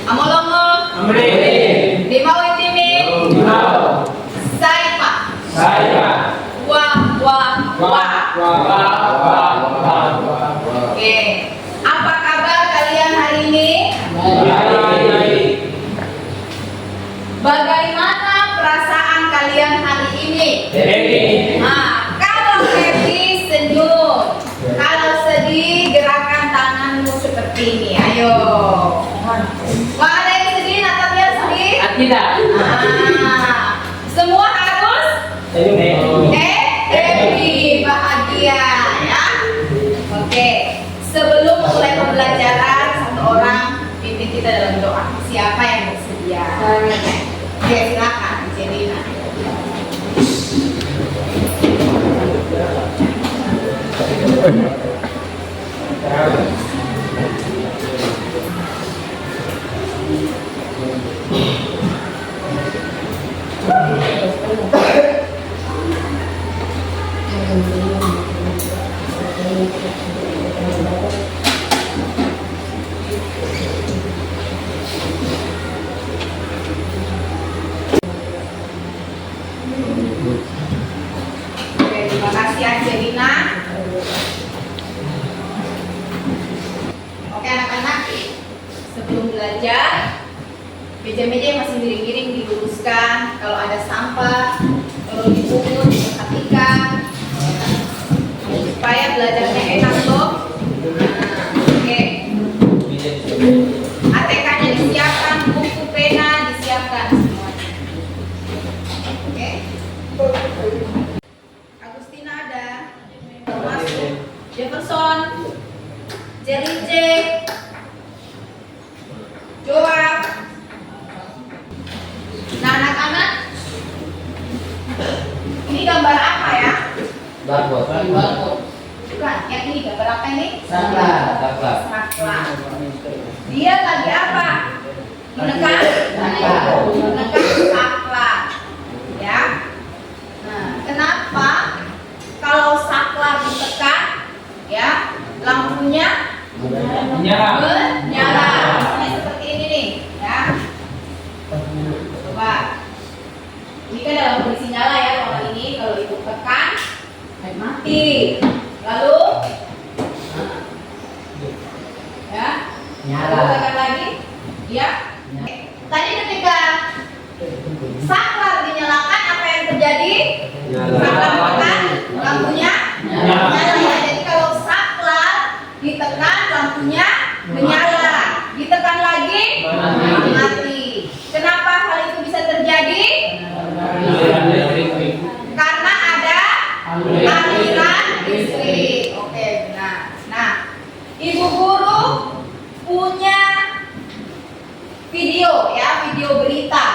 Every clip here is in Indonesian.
Amolongo. Amri. Limau itimi. Limau. Saipa. Saya. Wah. Oke. Apa kabar kalian hari ini? Baik. Bagaimana perasaan kalian hari ini? Happy. Nah, kalau happy senyum, kalau sedih gerakan tanganmu seperti ini. Ayo. Wah, ada yang sedih, Natalia sedih? Tidak. Semua harus Senyum. happy, bahagia ya. Oke. Sebelum mulai pembelajaran, satu orang pimpin kita dalam doa. Siapa yang bersedia? Oke, silakan, Jelina. Oke, terima kasih Angelina. Oke anak-anak, sebelum belajar, meja-meja yang masih miring-miring diluruskan. Kalau ada sampah, perlu dipungut, diperhatikan, supaya belajarnya enak loh. Oke, ATK-nya disiapkan, buku, pena disiapkan semuanya. Oke. Agustina ada, masuk. Jefferson, Jerinje, Joab. Nah anak-anak, ini gambar apa ya? Bukan, yang ini gambar apa ini? Saklar. Dia lagi apa? Menekan saklar. Ya. Nah, kenapa kalau saklar ditekan, ya, lampunya menyala? Ini seperti ini nih, ya. Coba. Ini kan dalam kondisi nyala ya, kalau ini kalau ibu tekan mati. Lalu ya, Nyala. Lalu tekan lagi, ya. Tadi ketika saklar dinyalakan, apa yang terjadi? Saklar ditekan, lampunya nyala. Jadi kalau saklar ditekan, lampunya menyala. Ditekan lagi, mati. Kenapa hal itu bisa terjadi? Karena ada aliran listrik. Oke, benar. Nah, ibu guru punya video ya, video berita.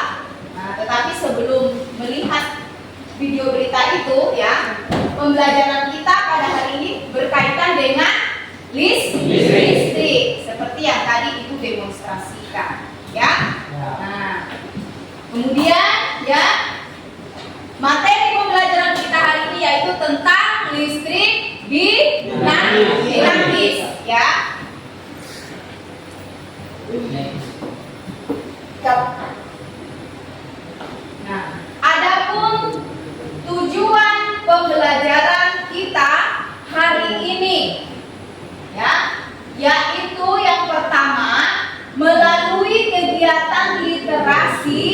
Nah, tetapi sebelum melihat video berita itu ya, pembelajaran kita pada hari ini berkaitan dengan listrik seperti yang tadi ibu demonstrasikan ya. Nah, kemudian ya, materi pembelajaran kita hari ini yaitu tentang listrik dinamis ya. Nah, adapun tujuan pembelajaran kita hari ini ya, yaitu yang pertama melalui kegiatan literasi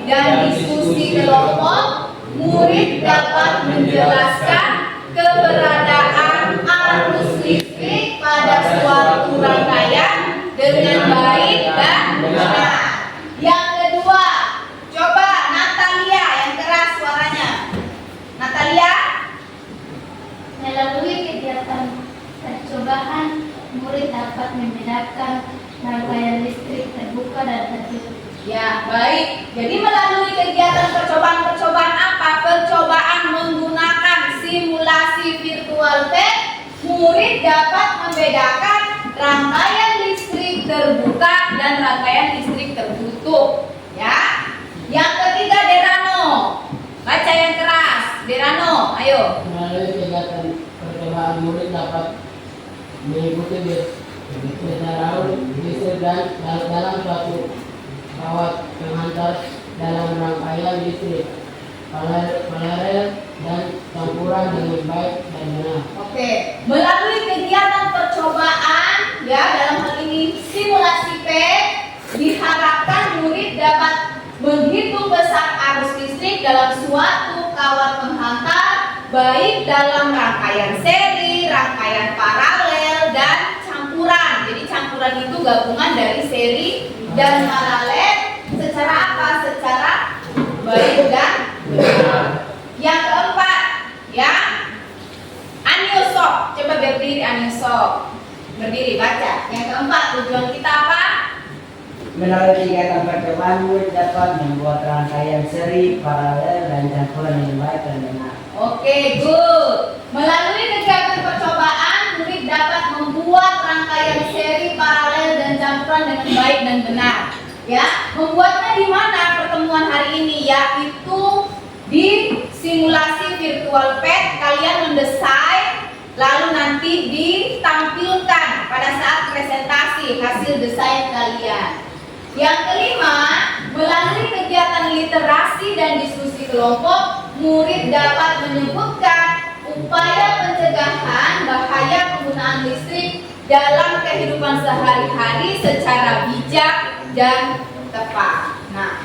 dan diskusi kelompok, murid dapat menjelaskan keberadaan arus listrik pada suatu rangkaian dengan baik dan benar. Yang kedua, coba Natalia yang keras suaranya. Natalia, Melalui kegiatan percobaan, murid dapat membedakan rangkaian listrik terbuka dan tertutup. ya baik. Jadi melalui kegiatan percobaan apa? Percobaan menggunakan simulasi virtual test, murid dapat membedakan rangkaian listrik terbuka dan rangkaian listrik tertutup. Ya. Yang ketiga, Derano. Baca yang keras. Derano, ayo. Melalui kegiatan percobaan, murid dapat mengikuti beberapa listrik dan dalam suatu kawat penghantar dalam rangkaian listrik, paralel dan campuran dengan baik dan benar. Oke, melalui kegiatan percobaan ya dalam hal ini simulasi P, diharapkan murid dapat menghitung besar arus listrik dalam suatu kawat penghantar baik dalam rangkaian seri, rangkaian paralel dan campuran. Jadi campuran itu gabungan dari seri dan paralel secara apa? Secara baik dan benar. Yang keempat, ya, Aniosok. Coba berdiri Aniosok. Berdiri, baca. Yang keempat, tujuan kita apa? Melalui kegiatan percobaan, murid dapat membuat rangkaian seri, paralel, dan campuran yang baik dan benar. Oke, good. Melalui kegiatan percobaan, murid dapat membuat rangkaian seri, paralel, dan campuran dengan baik dan benar. Ya, membuatnya di mana pertemuan hari ini? Yaitu di simulasi virtual pet. Kalian mendesain, lalu nanti ditampilkan pada saat presentasi hasil desain kalian. Yang kelima, melalui kegiatan literasi dan diskusi kelompok, murid dapat menyebutkan upaya pencegahan bahaya penggunaan listrik dalam kehidupan sehari-hari secara bijak dan tepat. Nah,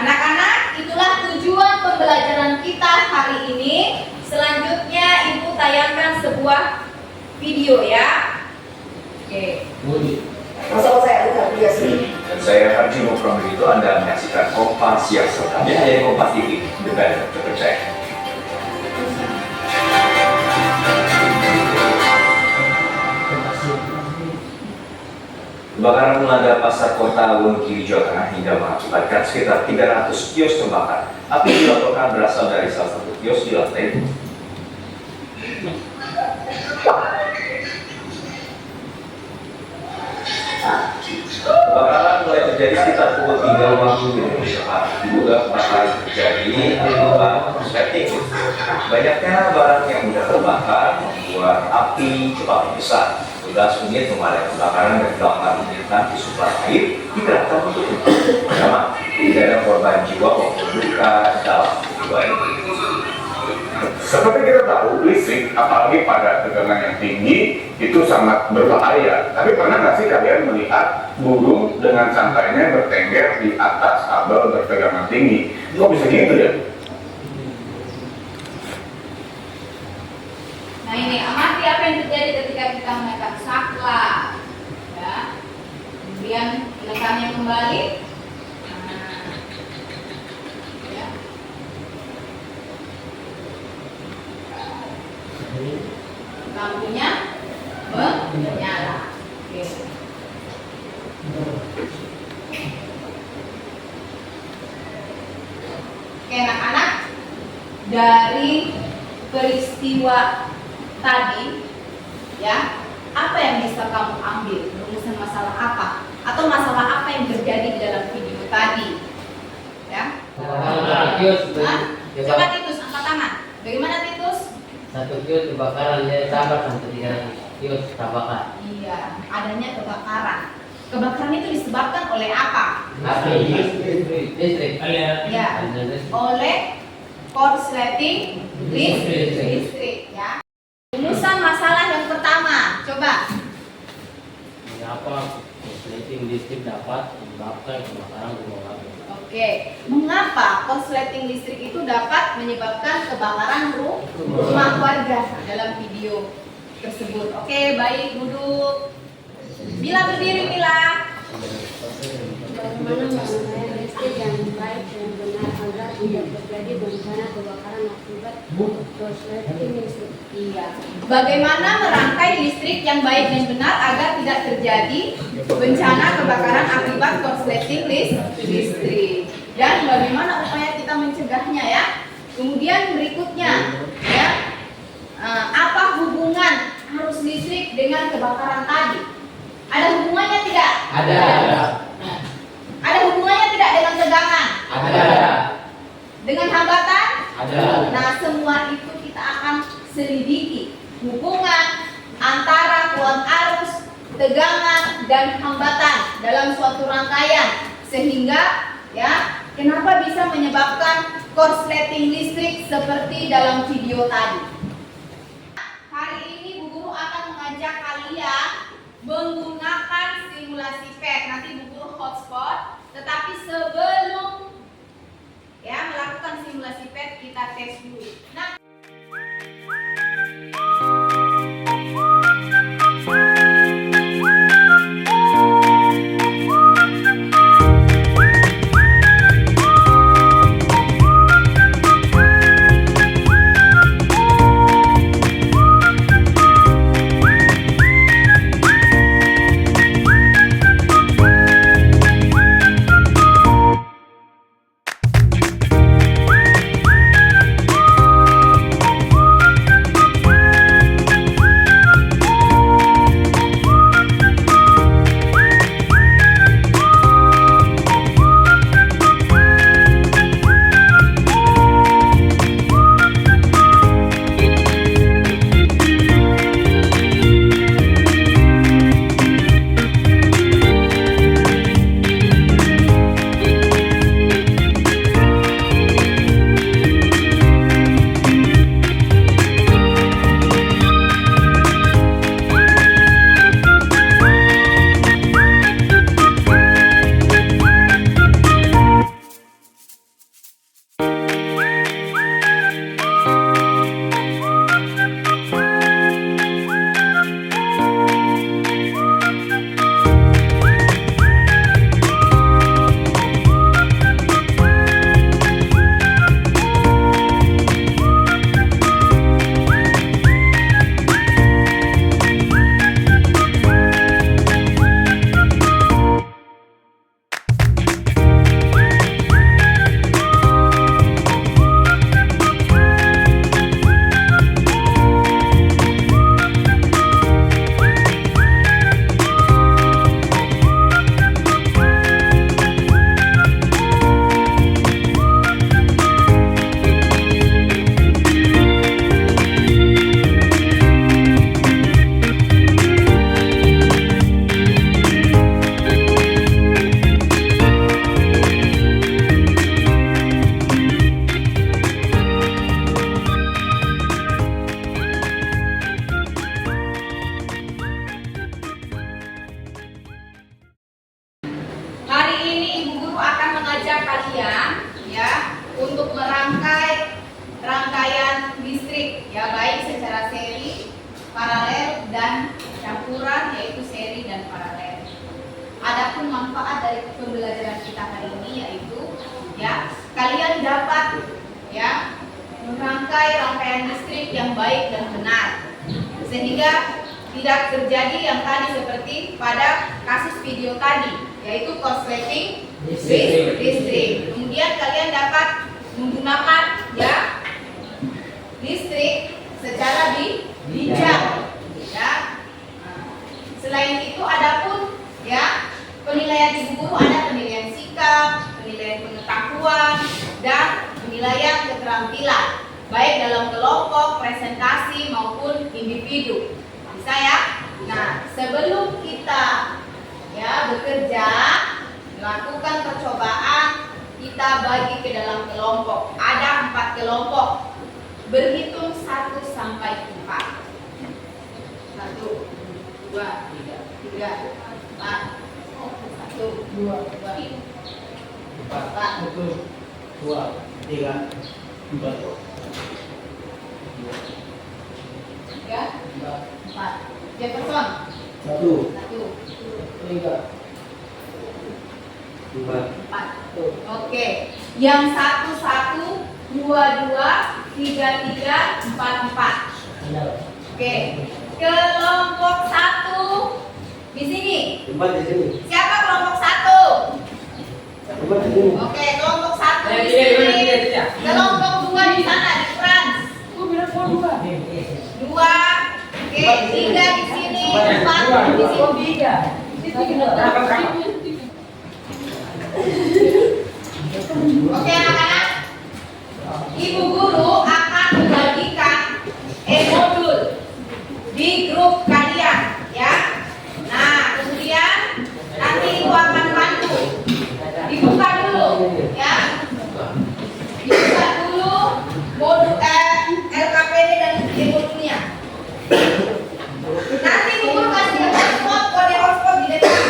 anak-anak, itulah tujuan pembelajaran kita hari ini. Selanjutnya Ibu tayangkan sebuah video ya. Oke. Dan saya Harji Mukram begitu, Anda menyaksikan Kompas yang selengkapnya dari Kompas TV, dengan terpercaya. Kebakaran melanda pasar kota Wonogiri, Jawa Tengah hingga mengakibatkan sekitar 300 kios terbakar. Api dilaporkan berasal dari salah satu kios di lantai 2. Kebakaran mulai terjadi sekitar pukul 3 waktu Indonesia Barat. Diduga kebakaran terjadi akibat korsleting. Banyaknya barang yang mudah terbakar membuat api cepat membesar. 12 unit pemadam kebakaran dan 8 unit tangki suplai air dikerahkan untuk memadamkan. Pertama, tidak ada korban jiwa maupun luka dalam peristiwa ini. Seperti kita tahu, listrik, apalagi pada tegangan yang tinggi, itu sangat berbahaya. Tapi pernah nggak sih kalian melihat burung dengan santainya bertengger di atas kabel bertegangan tinggi? Kok bisa gitu ya? Nah ini, amati apa yang terjadi ketika kita menekan saklar. Ya. Kemudian menekannya kembali. Nah. Ya. Lampunya menyala. Oke. Oke anak-anak, dari peristiwa tadi, ya, apa yang bisa kamu ambil? Rumusan masalah apa? Atau masalah apa yang terjadi di dalam video tadi? Ya. Coba Titus, angkat tangan. Bagaimana Titus? Satu kios kebakaran, dia sabar sampai 300 kios terbakar. Iya, adanya kebakaran. Kebakaran itu disebabkan oleh apa? Api listrik. Ya, oleh korsleting listrik. Ya. Rumusan masalah yang pertama, coba. Mengapa korsleting listrik dapat menyebabkan kebakaran rumah warga? Oke, mengapa korsleting listrik itu dapat menyebabkan kebakaran rumah warga dalam video tersebut? Oke, baik, duduk. Mila berdiri, Mila. Bagaimana menggunakan listrik yang baik dan benar agar tidak terjadi bencana kebakaran akibat korsleting listrik? Iya. Bagaimana merangkai listrik yang baik dan benar agar tidak terjadi bencana kebakaran akibat korsleting listrik? Dan bagaimana upaya kita mencegahnya ya? Kemudian berikutnya, ya, apa hubungan arus listrik dengan kebakaran tadi? Ada hubungannya tidak? Ada. Ada hubungannya tidak dengan tegangan? Ada. Dengan hambatan? Ada. Nah, semua itu kita akan selidiki hubungan antara kuat arus, tegangan, dan hambatan dalam suatu rangkaian Sehingga ya, kenapa bisa menyebabkan korsleting listrik seperti dalam video tadi. Hari ini Bu Guru akan mengajak kalian menggunakan simulasi PET. Nanti Bu Guru hotspot, tetapi sebelum ya melakukan simulasi PET kita tes dulu. Nah, hari ini Ibu Guru akan mengajak kalian ya untuk merangkai rangkaian listrik ya, baik secara seri, paralel dan campuran, yaitu seri dan paralel. Adapun manfaat dari pembelajaran kita hari ini yaitu ya kalian dapat ya merangkai rangkaian listrik yang baik dan benar, sehingga tidak terjadi yang tadi seperti pada kasus video tadi, yaitu korsleting listrik. Kemudian kalian dapat menggunakan ya listrik secara bijak ya. Selain itu adapun ya penilaian Ibu Guru ada penilaian sikap, penilaian pengetahuan, dan penilaian keterampilan baik dalam kelompok, presentasi maupun individu. Bisa ya? Nah, sebelum kita ya bekerja, melakukan percobaan, kita bagi ke dalam kelompok. Ada 4 kelompok. Berhitung 1 sampai 4. 1, 2, 3, 4, 1, 2, 4. Jefferson. 1, 3, 4. Oke. Yang 1, 1, 2, 2, 3, 3, 4, 4. Oke. Kelompok 1 di sini. tempat di sini. Siapa kelompok 1? Tempat di sini. Oke, kelompok 1 di sini. Kelompok 2 di sana, di Frans. 2. Oke, 3 di sini, 4 di sini. Oke anak-anak, Ibu Guru akan membagikan modul di grup kalian ya. Nah kemudian nanti Ibu akan bantu dibuka dulu, ya. Dibuka dulu modul LKPD dan modulnya. Nanti Ibu Guru kasih hotspot, kode hotspot di depan.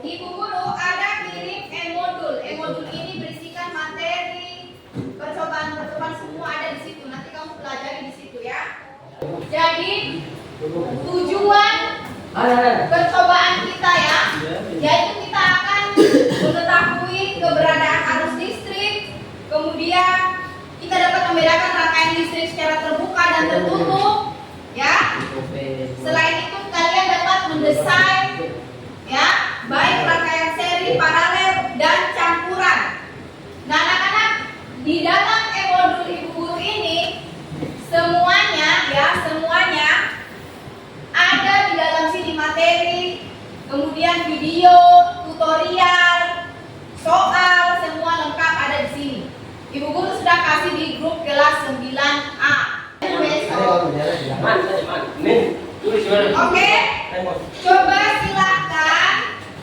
Ibu Guru ada kirim e-modul. E-modul ini berisikan materi percobaan semua ada di situ. Nanti kamu pelajari di situ ya. Jadi tujuan percobaan kita ya, yaitu kita akan mengetahui keberadaan arus listrik, kemudian kita dapat membedakan rangkaian listrik secara terbuka dan tertutup, ya. Selain itu kalian dapat mendesain, ya, baik rangkaian seri, paralel, dan campuran. Nah, anak-anak, di dalam e-modul Ibu Guru ini semuanya, ya, semuanya ada di dalam sini materi, kemudian video, tutorial, soal, semua lengkap ada di sini. Ibu Guru sudah kasih di grup kelas 9A. Besok. Oke, coba silakan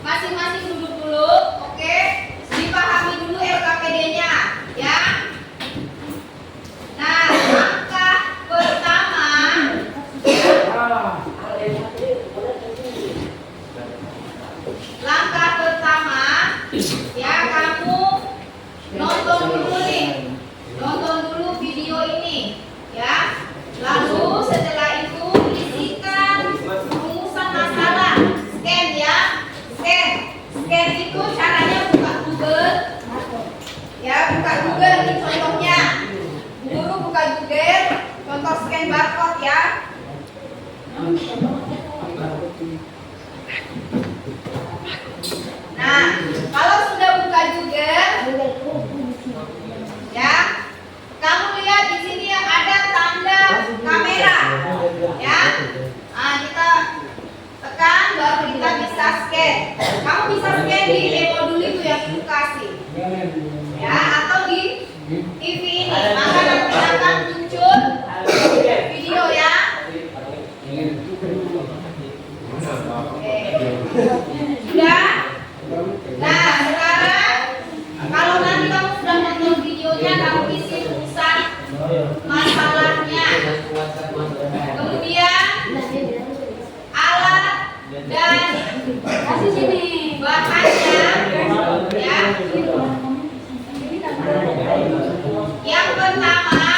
masing-masing duduk dulu. Oke, dipahami dulu LKPD-nya, ya. Nah, langkah pertama, ya, kamu nonton dulu nih, nonton dulu video ini, ya. Lalu setelah itu isikan rumusan masalah, scan ya, scan itu caranya buka Google, ya, buka Google ini contohnya. Guru buka Google, contoh scan barcode ya. Nah, kalau sudah buka Google, ya, kamu lihat di sini yang ada tanda kamera, ya. Nah, kita tekan baru kita bisa scan. Kamu bisa scan di e-modul itu yang Ibu kasih, ya, atau di TV ini. Maka nanti akan muncul video ya. Oke. Sudah? Nah, sekarang kalau nanti kamu sudah nonton videonya, kamu isi rumusan masalahnya. Kemudian alat dan bahannya, ya. Yang pertama,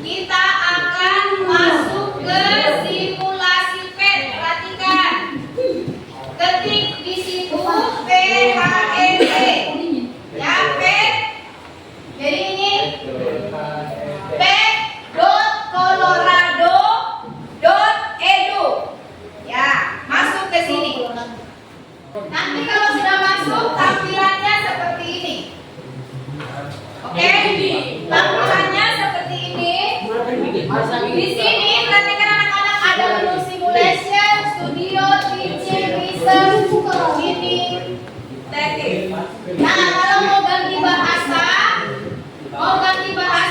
kita akan masuk ke simulasi PET. Perhatikan. Ketik di situ PHET. Ya, PET. Jadi ini pet.colorado.edu. Ya, masuk ke sini. Nanti kalau sudah masuk, tampilannya seperti ini. Oke? Tampilannya seperti ini. Di sini perhatikan anak-anak, ada menu simulation, studio, teaching, research, ini, teknik. Nah, kalau mau ganti bahasa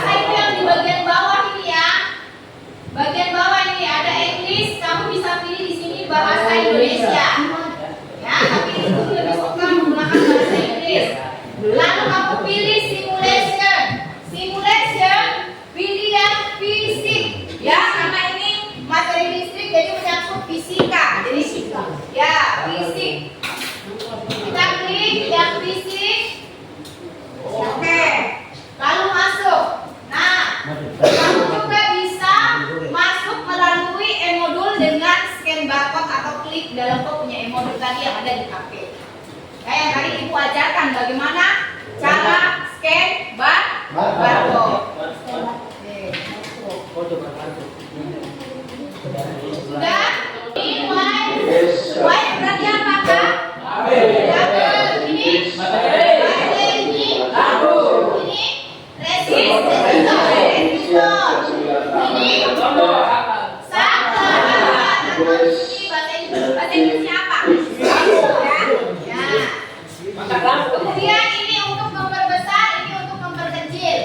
itu yang di bagian bawah ini ya. Bagian bawah ini ada English, kamu bisa pilih di sini bahasa Indonesia. Ya, tapi itu lebih suka menggunakan bahasa Inggris. Lalu kamu pilih simulation. Simulation pilih yang fisik. Ya, karena ini materi listrik jadi menyangkut fisika. Jadi ya, fisik. Kita klik yang fisik. Oke. Lalu masuk. Nah, kamu juga bisa masuk melalui e-modul dengan scan barcode atau klik dalam kau punya e-modul tadi yang ada di HP. Ya, yang tadi Ibu ajarkan bagaimana cara scan barcode. Sudah? Ini Y berarti apa, Kak? Double. Ini kemudian ini untuk memperbesar, ini untuk memperkecil.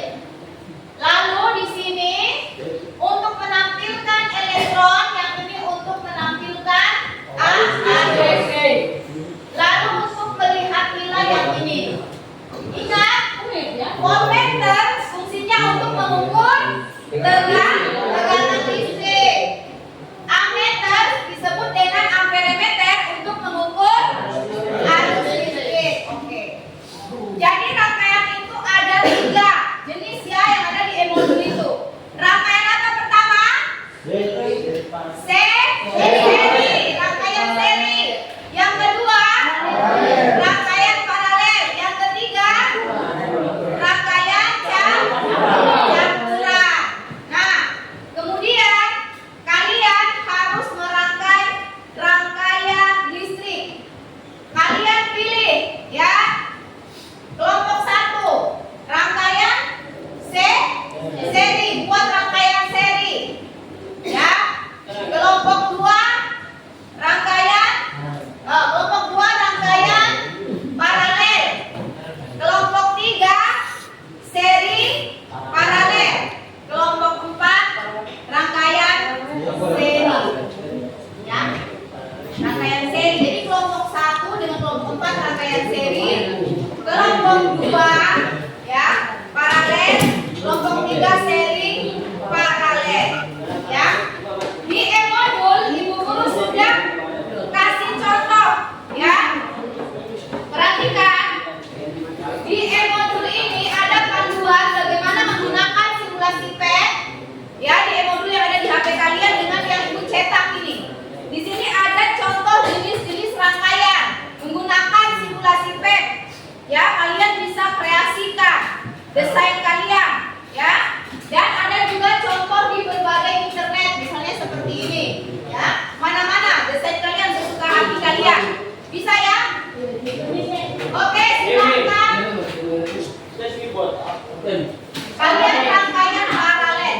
Oke, silakan. Kalian rangkaian paralel.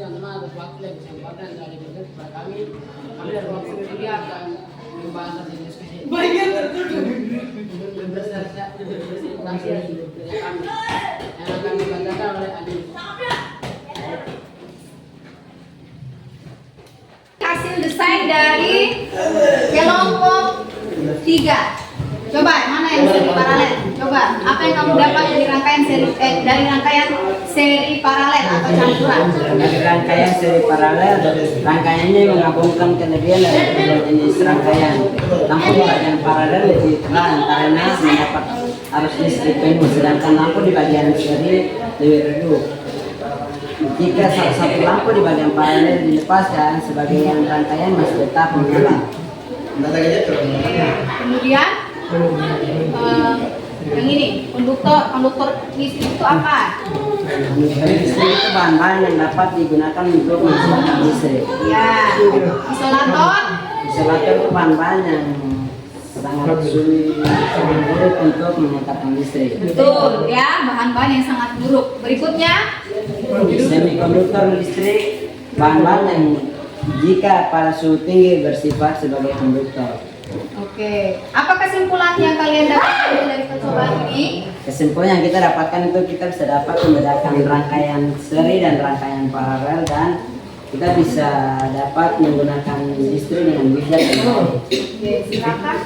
teman-teman atas waktu dan kesempatan yang diberikan kepada kami. Kami dari waktu ini akan membahas hasil diskusi. Bagian presentasi hasil kerja kami yang akan dibacakan oleh Adi. Hasil desain dari kelompok 3. Coba mana yang seri paralel? Coba apa yang kamu dapat dari rangkaian seri paralel atau campuran? Dari rangkaian seri paralel, rangkaiannya menggabungkan kelebihan dari kedua jenis rangkaian. Lampu di bagian paralel lebih terang karena mendapat arus listrik penuh, sedangkan lampu di bagian seri lebih redup. Jika salah satu lampu di bagian paralel dilepaskan, sebagian rangkaian masih tetap menyala. Kemudian yang ini konduktor listrik itu apa? Listrik itu bahan-bahan yang dapat digunakan untuk menghasilkan listrik. Ya, isolator. Isolator itu bahan-bahan yang sangat sulit untuk menyatakan listrik. Betul ya, bahan-bahan yang sangat buruk. Berikutnya, Semikonduktor listrik bahan-bahan yang jika pada suhu tinggi bersifat sebagai konduktor. oke. Apa kesimpulan yang kalian dapatkan dari percobaan ini? Kesimpulan yang kita dapatkan itu kita bisa dapat membedakan rangkaian seri dan rangkaian paralel, dan kita bisa dapat menggunakan listrik dengan bijak dan baik. Oke, silakan.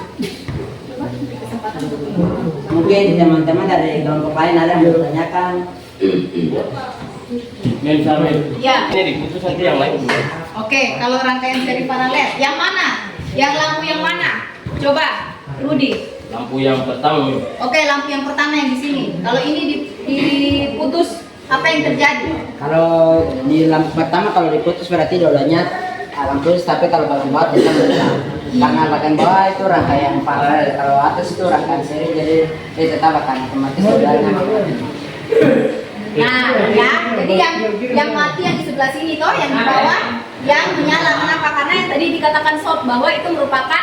Coba beri kesempatan untuk ini. Mungkin teman-teman dari kelompok lain ada yang bertanyakan. Ya. Ini diputus nanti yang lain. Oke, kalau rangkaian seri paralel, yang mana? Yang lampu yang mana? Coba, Rudi. Lampu yang pertama. Oke, lampu yang pertama yang di sini. Kalau ini diputus, apa yang terjadi? Kalau di lampu pertama kalau diputus berarti dodanya lampu, tapi kalau bagian bawah tetap menyala. Karena bagian bawah itu rangkaian paralel, kalau atas itu rangkaian seri, jadi dia tetap akan otomatis dodanya. Nah, ya, jadi yang mati yang di sebelah sini toh, yang di bawah yang menyala. Kenapa? Karena yang tadi dikatakan sob bahwa itu merupakan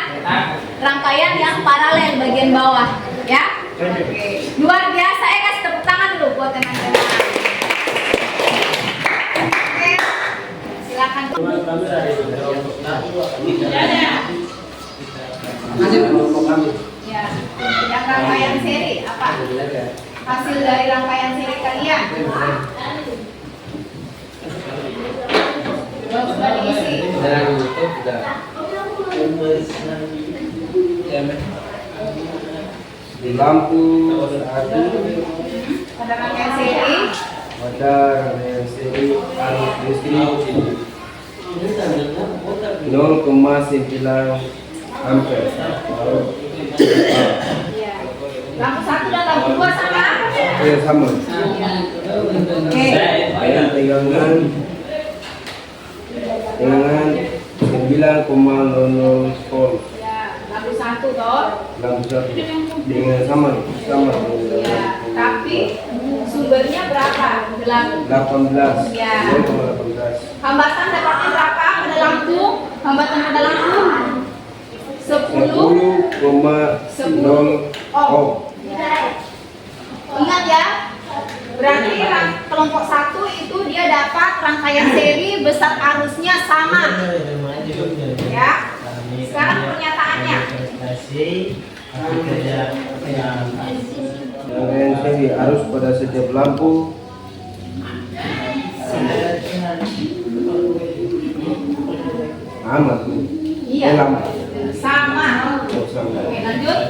rangkaian yang paralel bagian bawah, ya. Oke, luar biasa. Kasih tepuk tangan dulu buat teman-teman. Oke, silakan. Ya, yang rangkaian seri apa? Hasil dari rangkaian seri kalian? Sudah diisi. Di lampu satu Pada rangkaian seri, ada rangkaian seri arus listrik 0,9 ampere. ya. Lampu satu dan lampu dua sama? Sama. Oke. Dengan tegangan 9,00 volt. Ya, lampu satu toh. Lampu satu dengan sama. Ya, tapi sumbernya berapa? 18. Ya. 0,18. Hambatan dapatnya berapa pada lampu? Hambatan pada lampu? 10 10,0 ohm. Ingat ya, berarti kelompok satu itu dia dapat rangkaian seri besar arusnya sama. Ya. Sekarang pernyataannya. Rangkaian seri arus pada setiap lampu amat. Iya. Lama. Sama. Oh, sama. Oke, lanjut.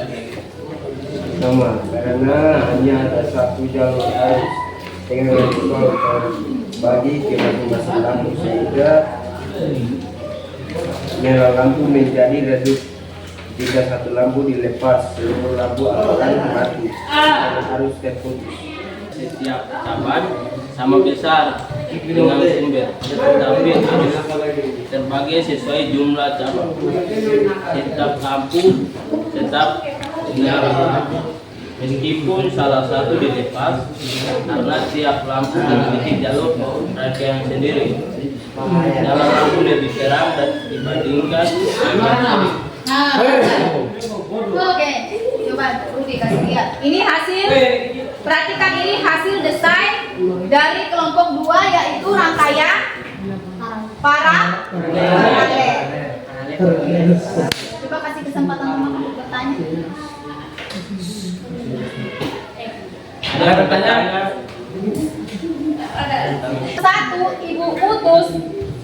Sama, karena hanya ada satu jalur arus dengan resistor terbagi ke masing-masing lampu, sehingga nyala lampu menjadi redup. Jika satu lampu dilepas, seluruh lampu akan mati karena arus terputus. Setiap cabang sama besar dengan sumber, tetapi harus terbagi sesuai jumlah cabang. Setiap lampu tetap menyala meskipun salah satu dilepas, karena tiap lampu memiliki jalur rangkaian sendiri. Nyala lampu lebih terang dan dibandingkan Nah, oke, coba Rudi kasih lihat. Ini hasil, perhatikan ini hasil desain dari kelompok 2, yaitu rangkaian paralel. Coba kasih kesempatan teman untuk bertanya. ada pertanyaan. Satu, ibu putus,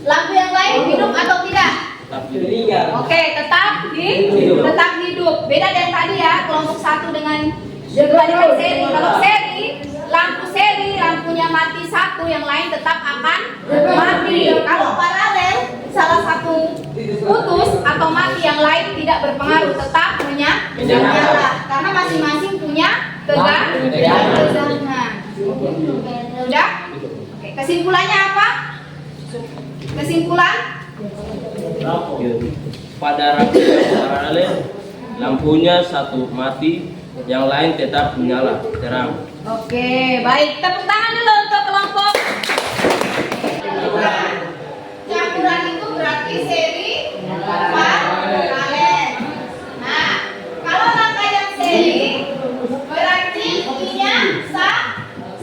lampu yang lain hidup atau tidak? Oke, tetap hidup. Beda dari tadi ya, kelompok satu dengan dibandingkan seri. Kalau seri, lampunya mati satu, yang lain tetap akan mati. Kalau paralel, salah satu putus atau mati, yang lain tidak berpengaruh, tetap menyala. Karena masing-masing punya tegangan. Udah? Oke, Kesimpulannya apa? Kesimpulan? Pada rangkaian paralel, lampunya satu mati, yang lain tetap menyala terang. Oke, baik. Tepuk tangan dulu untuk kelompok. Campuran itu berarti seri paralel. Nah, kalau rangkaian seri berarti I-nya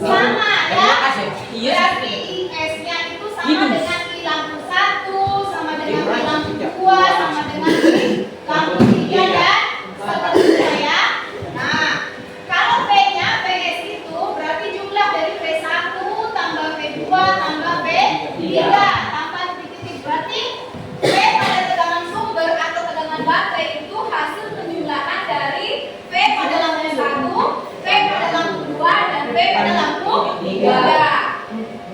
sama ya. Berarti IS-nya itu sama dengan I lampu 1, sama dengan I lampu 2, sama dengan I lampu 3 dan seterusnya ya. Nah, kalau P-nya PS itu berarti jumlah dari P1 tambah P2 tambah P3 tambah titik-titik. Berarti P pada tegangan sumber atau tegangan baterai itu hasil penjumlahan dari P pada lampu 1, P pada lampu 2 dan P pada lampu 3.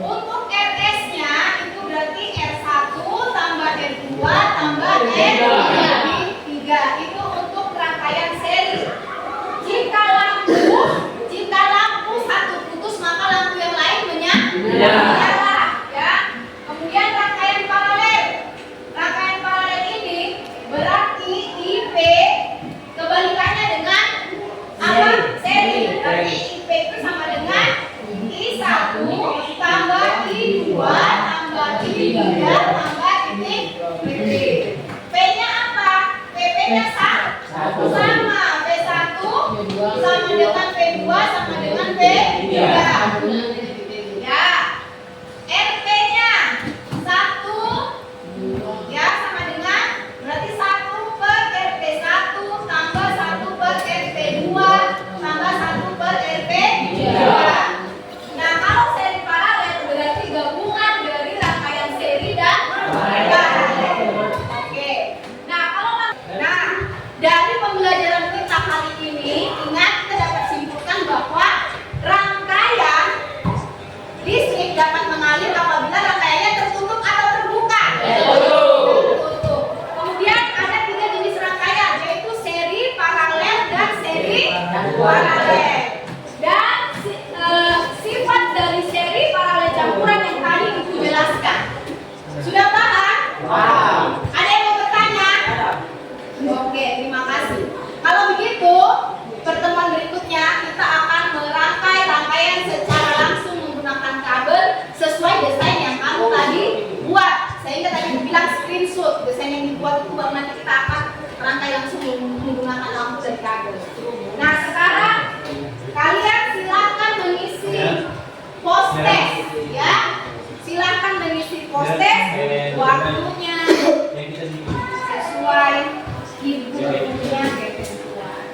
Untuk RS-nya itu berarti R1 tambah R2 tambah R3. Itu untuk rangkaian seri. Jika lampu satu putus maka lampu yang lain menyala ya. Kemudian rangkaian paralel. Rangkaian paralel ini berarti IP kebalikannya dengan apa? Seri. Berarti IP itu sama dengan I1 tambah I2 tambah I3 tambah titik PP. P-nya apa? PP-nya sama. P1 sama dengan P2 sama dengan P3. Ya. RP-nya 1 ya sama dengan berarti 1 per RP1 tambah 1 per RP2 tambah 1 per RP3. Nah, kalau seri paralel berarti gabungan dari rangkaian seri dan paralel. Oke. Nah, dari pembelajaran kita kali ini, ingat kita dapat simpulkan bahwa rangkaian listrik dapat mengalir apabila rangkaiannya tertutup atau terbuka. Tertutup. Kemudian ada 3 jenis rangkaian, yaitu seri, paralel, dan seri paralel. Dan sifat dari seri paralel campuran yang tadi Ibu jelaskan. Sudah paham? Ada yang mau bertanya? Oke, terima kasih. Kalau begitu, pertemuan berikutnya kita akan merangkai rangkaian secara langsung menggunakan kabel sesuai desain yang kamu tadi buat. Sehingga tadi bilang screenshot desain yang dibuat itu baru nanti kita akan rangkai langsung menggunakan lampu dan kabel. Nah, sekarang kalian silakan mengisi post test ya. Silakan mengisi post test waktunya sesuai ibu punya ketentuan.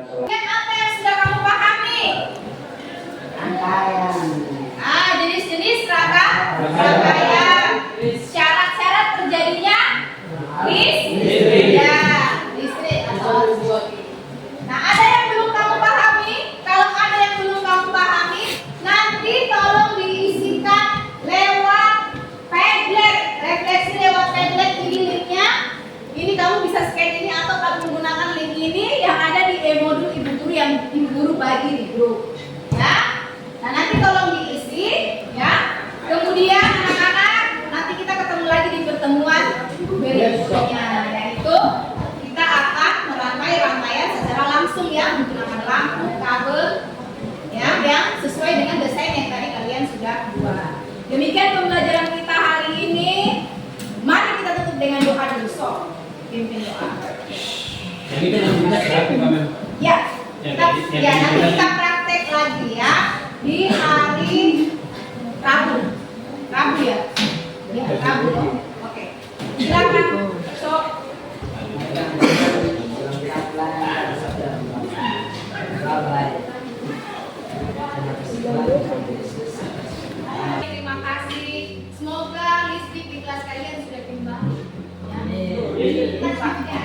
Kemudian apa yang sudah kamu pahami? Rangkaian. Jenis-jenis rangkaian. Syarat-syarat terjadinya listrik. Ya, listrik atau listrik. Nah, ada yang belum kamu pahami? Kalau ada yang belum kamu pahami, nanti tolong diisikan lewat Padlet. Refleksi lewat Padlet ini linknya. Ini kamu bisa scan ini atau kamu menggunakan link ini yang ada di e-modul Ibu Guru yang Ibu Guru bagi di grup. Ya. Nah, nanti tolong diisi ya. Kemudian anak-anak, nanti kita ketemu lagi di pertemuan berikutnya, yaitu kita akan merangkai rangkaian secara langsung ya menggunakan lampu, kabel ya yang sesuai dengan desain yang tadi kalian sudah buat. Demikian pembelajaran kita hari ini. Mari kita tutup dengan doa dulu. Pimpin doa. Jadi kan yang kita praktek Mama. Ya, nanti kita praktek lagi ya di hari Rabu. Rabu ya? Ya, Rabu. Oke. Silakan. So. Semoga listrik di kelas kalian sudah kembali. Ya. Amin. Kita pakai